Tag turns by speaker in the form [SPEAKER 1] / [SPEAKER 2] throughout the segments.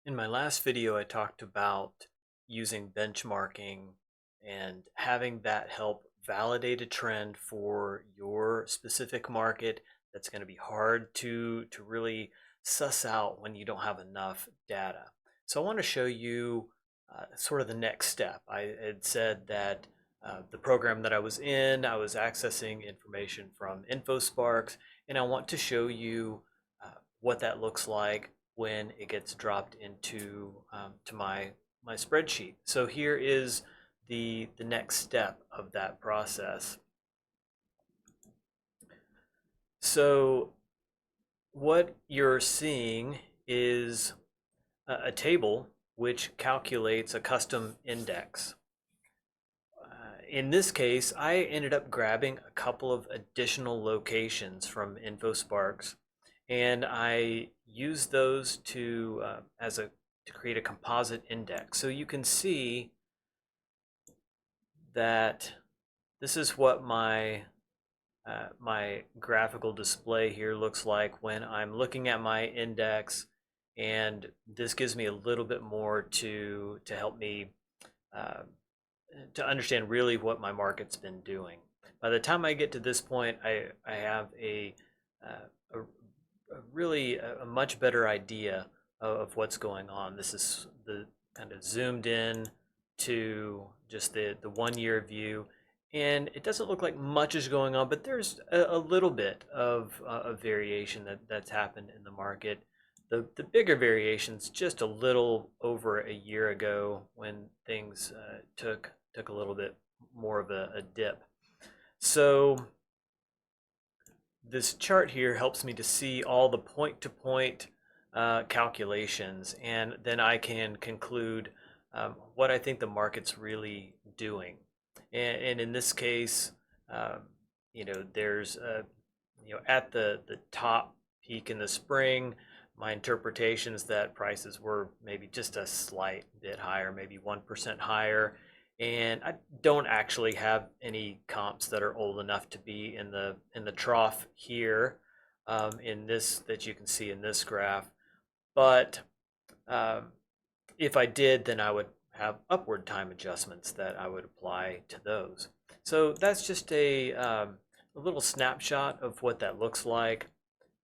[SPEAKER 1] In my last video, I talked about using benchmarking and having that help validate a trend for your specific market that's going to be hard to really suss out when you don't have enough data. So I want to show you sort of the next step. I had said that the program that I was in, I was accessing information from InfoSparks, and I want to show you what that looks like when it gets dropped into to my spreadsheet. So here is the next step of that process. So what you're seeing is a table which calculates a custom index. In this case, I ended up grabbing a couple of additional locations from InfoSparks, and I used those to to create a composite index. So you can see that this is what my graphical display here looks like when I'm looking at my index, and this gives me a little bit more to help me uh, to understand really what my market's been doing. By the time I get to this point, I have a really a much better idea of what's going on. This is the kind of zoomed in to just the 1 year view, and it doesn't look like much is going on, but there's a little bit of variation that's happened in the market. The bigger variations just a little over a year ago when things took a little bit more of a dip. So this chart here helps me to see all the point-to-point calculations, and then I can conclude what I think the market's really doing. And in this case, um, there's at the top peak in the spring, my interpretation is that prices were maybe just a slight bit higher, maybe 1% higher. And I don't actually have any comps that are old enough to be in the trough here, in this that you can see in this graph. But um, if I did, then I would have upward time adjustments that I would apply to those. So that's just a little snapshot of what that looks like.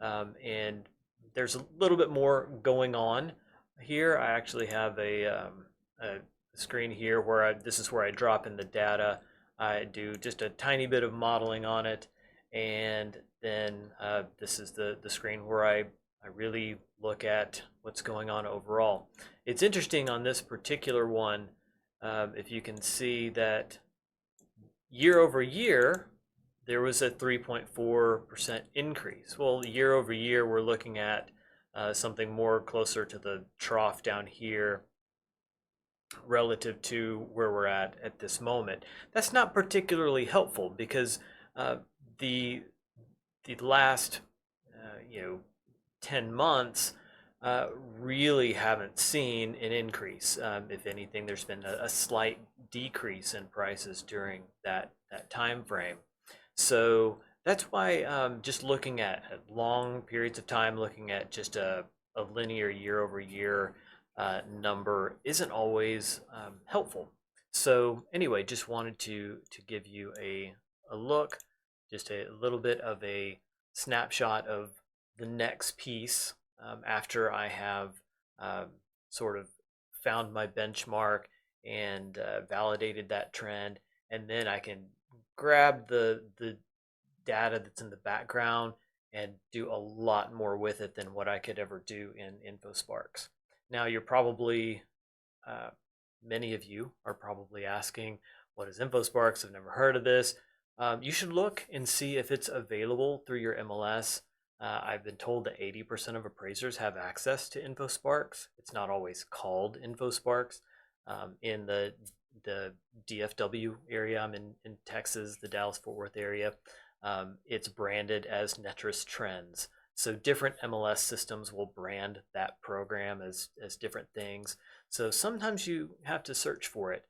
[SPEAKER 1] And there's a little bit more going on here. I actually have a screen here where this is where I drop in the data. I do just a tiny bit of modeling on it, and then this is the screen where I really look at what's going on overall. It's interesting on this particular one, if you can see that year over year, there was a 3.4% increase. Well, year over year, we're looking at something more closer to the trough down here relative to where we're at this moment. That's not particularly helpful because the last 10 months really haven't seen an increase. If anything, there's been a slight decrease in prices during that time frame. So that's why just looking at long periods of time, looking at just a linear year over year number isn't always helpful. So anyway, just wanted to give you a look, just a little bit of a snapshot of the next piece after I have sort of found my benchmark and validated that trend, and then I can grab the data that's in the background and do a lot more with it than what I could ever do in InfoSparks. Now you're probably, many of you are probably asking, what is InfoSparks? I've never heard of this. You should look and see if it's available through your MLS. I've been told that 80% of appraisers have access to InfoSparks. It's not always called InfoSparks. In the DFW area, I'm in Texas, the Dallas-Fort Worth area, it's branded as Netris Trends. So different MLS systems will brand that program as different things. So sometimes you have to search for it.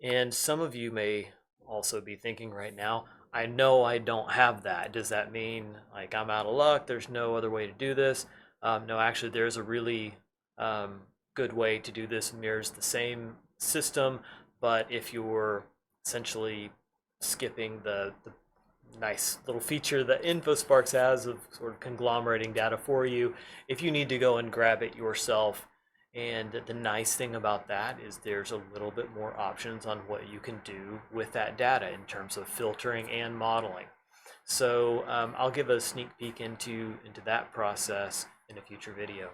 [SPEAKER 1] And some of you may also be thinking right now, I know I don't have that. Does that mean like I'm out of luck? There's no other way to do this? No, actually, there's a really good way to do this mirrors the same system, but if you're essentially skipping the nice little feature that InfoSparks has of sort of conglomerating data for you, if you need to go and grab it yourself. And the nice thing about that is there's a little bit more options on what you can do with that data in terms of filtering and modeling. So I'll give a sneak peek into that process in a future video.